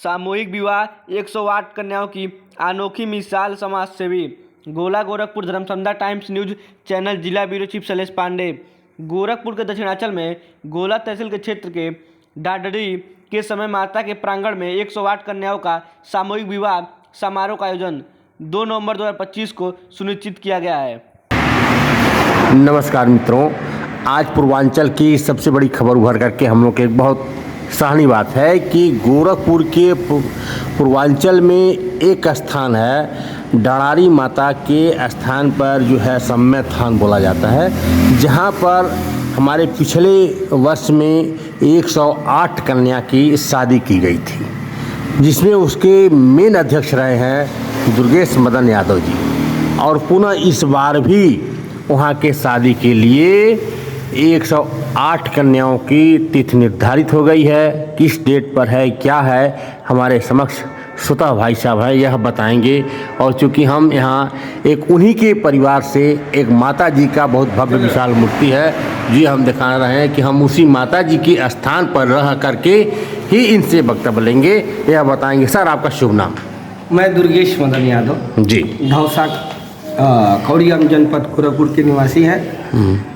सामूहिक विवाह 108 कन्याओं की अनोखी मिसाल। समाजसेवी गोला गोरखपुर। धर्मसंधा टाइम्स न्यूज चैनल। जिला ब्यूरो चीफ शैलेश पांडे। गोरखपुर के दक्षिणांचल में गोला तहसील के क्षेत्र के डाडरी के समय माता के प्रांगण में 108 कन्याओं का सामूहिक विवाह समारोह का आयोजन 2 नवंबर 2025 को सुनिश्चित किया गया है। नमस्कार मित्रों, आज पूर्वांचल की सबसे बड़ी खबर उभर करके हम लोग के एक बहुत सराहनीय बात है कि गोरखपुर के पूर्वांचल में एक स्थान है, डरारी माता के स्थान पर जो है सम्य थान बोला जाता है, जहां पर हमारे पिछले वर्ष में 108 कन्या की शादी की गई थी, जिसमें उसके मेन अध्यक्ष रहे हैं दुर्गेश मदन यादव जी। और पुनः इस बार भी वहाँ के शादी के लिए 108 कन्याओं की तिथि निर्धारित हो गई है। किस डेट पर है, क्या है, हमारे समक्ष श्रोता भाई साहब है, यह बताएंगे। और चूँकि हम यहाँ एक उन्हीं के परिवार से एक माता जी का बहुत भव्य विशाल मूर्ति है जी, हम दिखा रहे हैं कि हम उसी माता जी के स्थान पर रह करके ही इनसे वक्तव्य लेंगे। यह बताएंगे। सर, आपका शुभ नाम? मैं दुर्गेश मदन यादव जी, धौसा खौड़ियाम जनपद गोरखपुर के निवासी हैं।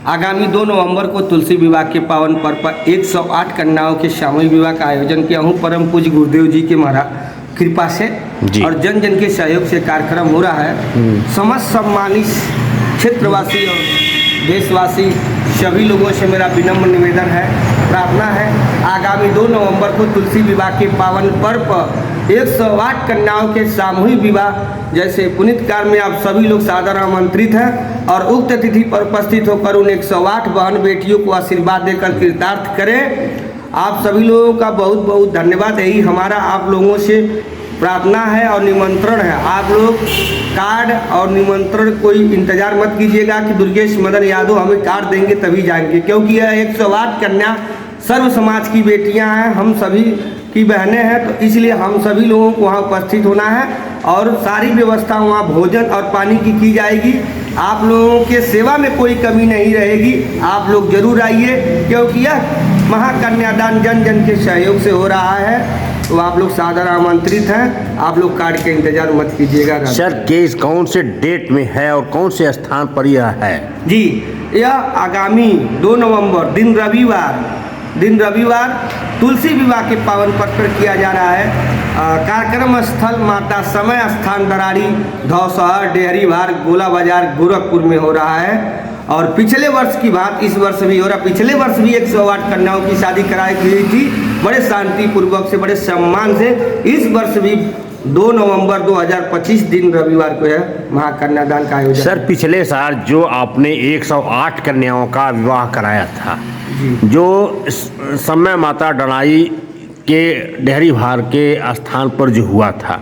आगामी 2 नवंबर को तुलसी विवाह के पावन पर्व पर 108 कन्याओं के सामूहिक विवाह का आयोजन किया हूँ। परम पूज्य गुरुदेव जी के महाराज कृपा से और जन जन के सहयोग से कार्यक्रम हो रहा है। समस्त सम्मानित क्षेत्रवासी और देशवासी सभी लोगों से मेरा विनम्र निवेदन है, प्रार्थना है, आगामी 2 नवंबर को तुलसी विवाह के पावन पर्व पर 108 कन्याओं के सामूहिक विवाह जैसे पुनीत कार्य में आप सभी लोग सादर आमंत्रित हैं और उक्त तिथि पर उपस्थित होकर उन 108 बहन बेटियों को आशीर्वाद देकर कृतार्थ करें। आप सभी लोगों का बहुत बहुत धन्यवाद। यही हमारा आप लोगों से प्रार्थना है और निमंत्रण है। आप लोग कार्ड और निमंत्रण कोई इंतजार मत कीजिएगा कि दुर्गेश मदन यादव हमें कार्ड देंगे तभी जाएंगे, क्योंकि यह 108 कन्या सर्व समाज की बेटियां हैं, हम सभी की बहनें हैं, तो इसलिए हम सभी लोगों को वहाँ उपस्थित होना है और सारी व्यवस्था वहाँ भोजन और पानी की जाएगी। आप लोगों के सेवा में कोई कमी नहीं रहेगी। आप लोग जरूर आइए, क्योंकि यह महाकन्यादान जन जन के सहयोग से हो रहा है। तो आप लोग सादर आमंत्रित हैं। आप लोग कार्ड के इंतजार मत कीजिएगा। सर, केस कौन से डेट में है और कौन से स्थान पर यह है? जी, यह आगामी 2 नवंबर दिन रविवार तुलसी विवाह के पावन पर्व पर किया जा रहा है। कार्यक्रम स्थल माता समय स्थान डरारी धौसा डेहरी भार गोला बाजार गोरखपुर में हो रहा है। और पिछले वर्ष की बात इस वर्ष भी हो रहा। पिछले वर्ष भी 108 कन्याओं की शादी कराई गई थी, बड़े शांतिपूर्वक से, बड़े सम्मान से। इस वर्ष भी 2 नवंबर 2025 दिन रविवार को है महाकन्यादान का आयोजन। सर, पिछले साल जो आपने 108 कन्याओं का विवाह कराया था, जो समय माता डराई के डेहरी भार के स्थान पर जो हुआ था,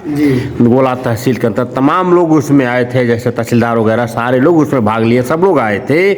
गोला तहसील के अंदर तमाम लोग उसमें आए थे, जैसे तहसीलदार वगैरह सारे लोग उसमें भाग लिए, सब लोग आए थे।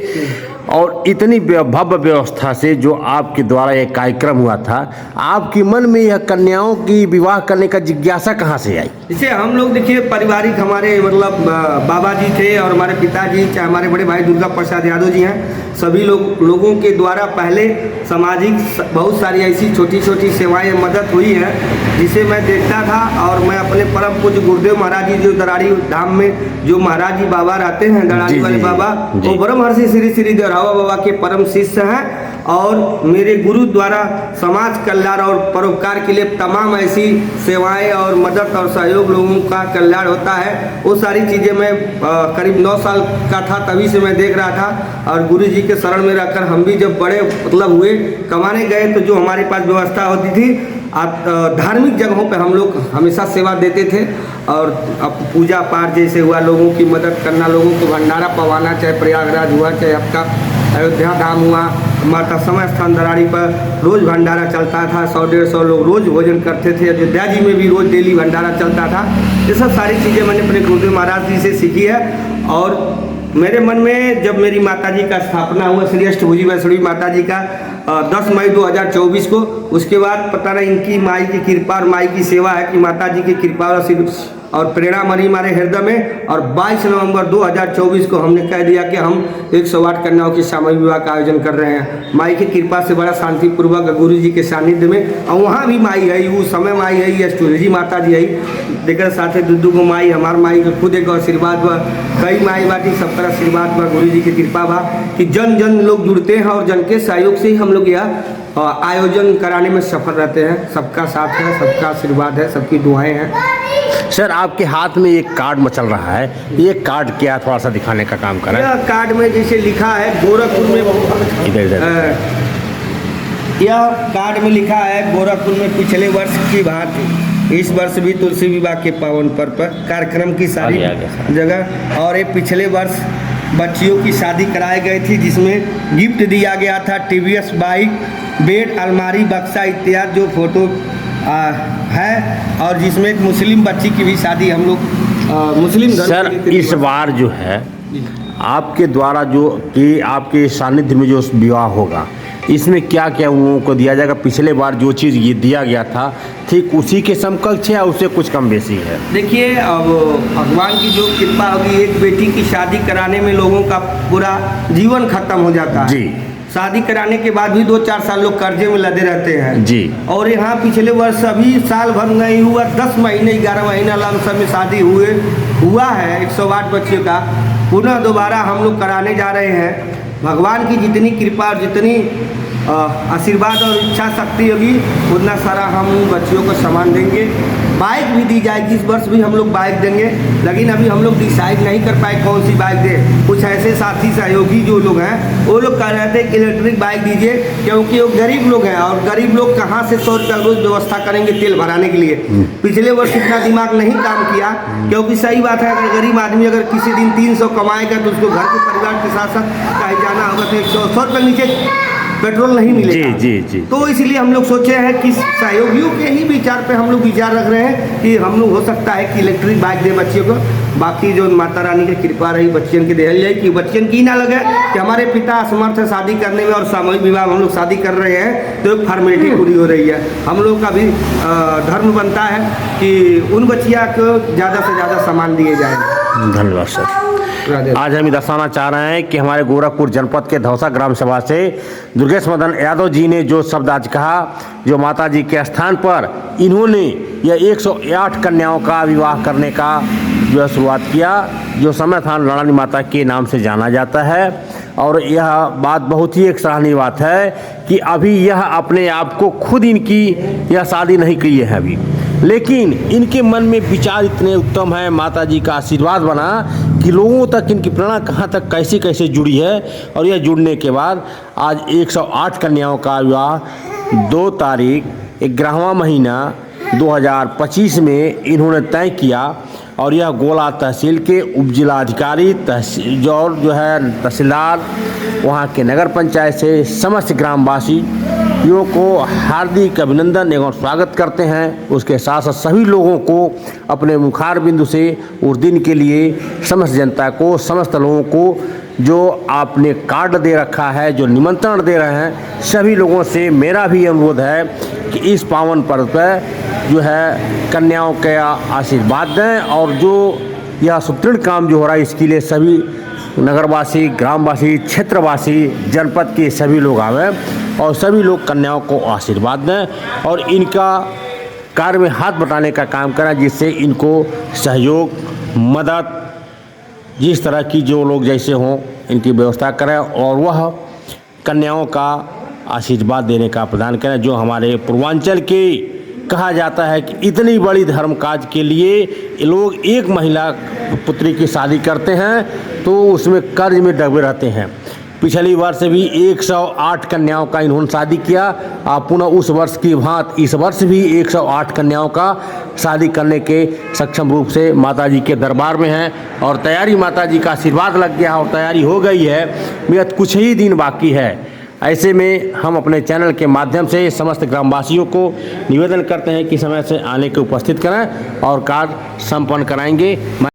और इतनी भव्य व्यवस्था से जो आपके द्वारा एक कार्यक्रम हुआ था, आपके मन में यह कन्याओं की विवाह करने का जिज्ञासा कहाँ से आई? जैसे हम लोग देखिए पारिवारिक हमारे मतलब बाबा जी थे और हमारे पिताजी, चाहे हमारे बड़े भाई दुर्गा प्रसाद यादव जी हैं, सभी लोगों के द्वारा पहले सामाजिक बहुत सारी ऐसी छोटी छोटी सेवाएं मदद हुई है, जिसे मैं देखता था। और मैं अपने परम पूज्य गुरुदेव महाराज जी जो दरारी धाम में जो महाराज जी बाबा रहते हैं, दरारी वाले बाबा, वो ब्रह्मर्षि श्री श्री देवरावा बाबा के परम शिष्य हैं। और मेरे गुरु द्वारा समाज कल्याण और परोपकार के लिए तमाम ऐसी सेवाएं और मदद और सहयोग लोगों का कल्याण होता है। वो सारी चीज़ें मैं करीब 9 साल का था तभी से मैं देख रहा था। और गुरु जी के शरण में रहकर हम भी जब बड़े मतलब हुए, कमाने गए, तो जो हमारे पास व्यवस्था होती थी, धार्मिक जगहों पे हम लोग हमेशा सेवा देते थे। और अब पूजा पाठ जैसे हुआ, लोगों की मदद करना, लोगों को भंडारा पवाना, चाहे प्रयागराज हुआ, चाहे आपका अयोध्या धाम हुआ, माता समय स्थान दरारी पर रोज़ भंडारा चलता था। 100-150 लोग रोज़ भोजन करते थे। अयोध्या जी में भी रोज़ डेली भंडारा चलता था। ये सब सारी चीज़ें मैंने अपने गुरुदेव महाराज जी से सीखी है। और मेरे मन में जब मेरी माता जी का स्थापना हुआ, श्री अष्टभुजी वैष्णवी माता जी का 10 मई 2024 को, उसके बाद पता नहीं इनकी माई की कृपा और माई की सेवा है कि माता जी की कृपा और और प्रेरणा मनी हमारे हृदय में। और 22 नवंबर 2024 को हमने कह दिया कि हम 108 कन्याओं के सामूहिक विवाह का आयोजन कर रहे हैं। माई की कृपा से बड़ा शांतिपूर्वक गुरु जी के सानिध्य में, और वहाँ भी माई है, वो समय माई है, एस्ट्रोलॉजी माता जी है, देकर साथे दुद्दू को माई, हमार माई के खुद एक आशीर्वाद बा, कई माई बाटी सबका आशीर्वाद बा, गुरु जी की कृपा बा कि जन जन लोग जुड़ते हैं और जन के सहयोग से ही हम लोग यह आयोजन कराने में सफल रहते हैं। सबका साथ है, सबका आशीर्वाद है, सबकी दुआएं हैं। सर आपके हाथ में एक कार्ड मचल रहा है, ये कार्ड क्या, थोड़ा सा दिखाने का काम करें। यह कार्ड में जैसे लिखा है गोरखपुर में, इधर यह कार्ड में लिखा है गोरखपुर में पिछले वर्ष की भांति इस वर्ष भी तुलसी विवाह के पावन पर्व पर कार्यक्रम की सारी जगह, और ये पिछले वर्ष बच्चियों की शादी कराई गई थी जिसमें गिफ्ट दिया गया था TVS बाइक, बेड, अलमारी, बक्सा इत्यादि जो फोटो है, और जिसमें एक मुस्लिम बच्ची की भी शादी हम लोग मुस्लिम धर्म सर इस बार जो है आपके द्वारा जो कि आपके सानिध्य में जो विवाह होगा इसमें क्या क्या उन लोगों को दिया जाएगा? पिछले बार जो चीज़ ये दिया गया था ठीक उसी के समकक्ष है या उससे कुछ कम बेसी है? देखिए, अब भगवान की जो कृपा होगी, एक बेटी की शादी कराने में लोगों का पूरा जीवन खत्म हो जाता है जी। शादी कराने के बाद भी 2-4 साल लोग कर्जे में लदे रहते हैं जी। और यहाँ पिछले वर्ष अभी साल भर नहीं हुआ, 10 महीने 11 महीना लमसम में शादी हुआ है 108 बच्चों का। पुनः दोबारा हम लोग कराने जा रहे हैं। भगवान की जितनी कृपा और जितनी आशीर्वाद और इच्छा शक्ति होगी उतना सारा हम बच्चियों को सामान देंगे। बाइक भी दी जाएगी, इस वर्ष भी हम लोग बाइक देंगे, लेकिन अभी हम लोग डिसाइड नहीं कर पाए कौन सी बाइक दें। कुछ ऐसे साथी सहयोगी जो लोग हैं वो लोग कह रहे थे कि इलेक्ट्रिक बाइक दीजिए, क्योंकि वो गरीब लोग हैं और गरीब लोग कहाँ से 100 रुपया रोज व्यवस्था करेंगे तेल भराने के लिए। पिछले वर्ष इतना दिमाग नहीं काम किया, क्योंकि सही बात है अगर गरीब आदमी अगर किसी दिन 300 कमाएगा तो उसको घर के परिवार के साथ साथ कहीं जाना होगा तो 100 रुपये नीचे पेट्रोल नहीं मिलेगा। जी जी जी। तो इसलिए हम लोग सोचे हैं कि सहयोगियों के ही विचार पे हम लोग विचार रख रहे हैं कि हम लोग हो सकता है कि इलेक्ट्रिक बाइक दे बच्चियों को। बाकी जो माता रानी की कृपा रही बच्चियों की देहल जाए कि बच्चियों की ना लगे कि हमारे पिता असमर्थ है शादी करने में और सामूहिक विवाह हम लोग शादी कर रहे हैं तो एक फॉर्मेलिटी पूरी हो रही है। हम लोग का भी धर्म बनता है कि उन बच्चिया को ज़्यादा से ज़्यादा सामान दिए जाए। धन्यवाद सर। आज हम दर्शाना चाह रहे हैं कि हमारे गोरखपुर जनपद के धौसा ग्राम सभा से दुर्गेश मदन यादव जी ने जो शब्द आज कहा, जो माता जी के स्थान पर इन्होंने यह 108 कन्याओं का विवाह करने का जो है शुरुआत किया, जो समय था रानी माता के नाम से जाना जाता है। और यह बात बहुत ही एक सराहनीय बात है कि अभी यह अपने आप को खुद इनकी यह शादी नहीं की है अभी, लेकिन इनके मन में विचार इतने उत्तम है, माता जी का आशीर्वाद बना कि लोगों तक इनकी प्रेरणा कहाँ तक कैसे कैसे जुड़ी है। और यह जुड़ने के बाद आज 108 कन्याओं का विवाह 2 तारीख 11वां महीना 2025 में इन्होंने तय किया। और यह गोला तहसील के उपजिलाधिकारी तहसील और जो है तहसीलदार, वहाँ के नगर पंचायत से समस्त ग्रामवासियों को हार्दिक अभिनंदन एवं स्वागत करते हैं। उसके साथ साथ सभी लोगों को अपने मुखार बिंदु से उस दिन के लिए समस्त जनता को, समस्त लोगों को जो आपने कार्ड दे रखा है, जो निमंत्रण दे रहे हैं, सभी लोगों से मेरा भी अनुरोध है कि इस पावन पर्व पर जो है कन्याओं के आशीर्वाद दें। और जो यह सुदृढ़ काम जो हो रहा है इसके लिए सभी नगरवासी, ग्रामवासी, क्षेत्रवासी, जनपद के सभी लोग आवें और सभी लोग कन्याओं को आशीर्वाद दें और इनका कार्य में हाथ बटाने का काम करें, जिससे इनको सहयोग, मदद, जिस तरह की जो लोग जैसे हों इनकी व्यवस्था करें और वह कन्याओं का आशीर्वाद देने का प्रदान करें। जो हमारे पूर्वांचल के कहा जाता है कि इतनी बड़ी धर्म काज के लिए लोग एक महिला पुत्री की शादी करते हैं तो उसमें कर्ज में डूबे रहते हैं। पिछली वर्ष भी 108 कन्याओं का इन्होंने शादी किया। आप पुनः उस वर्ष की भांति इस वर्ष भी 108 कन्याओं का शादी करने के सक्षम रूप से माता जी के दरबार में हैं और तैयारी माता जी का आशीर्वाद लग गया और तैयारी हो गई है। बेहद कुछ ही दिन बाकी है। ऐसे में हम अपने चैनल के माध्यम से समस्त ग्रामवासियों को निवेदन करते हैं कि समय से आने के उपस्थित करें और कार्य संपन्न कराएंगे।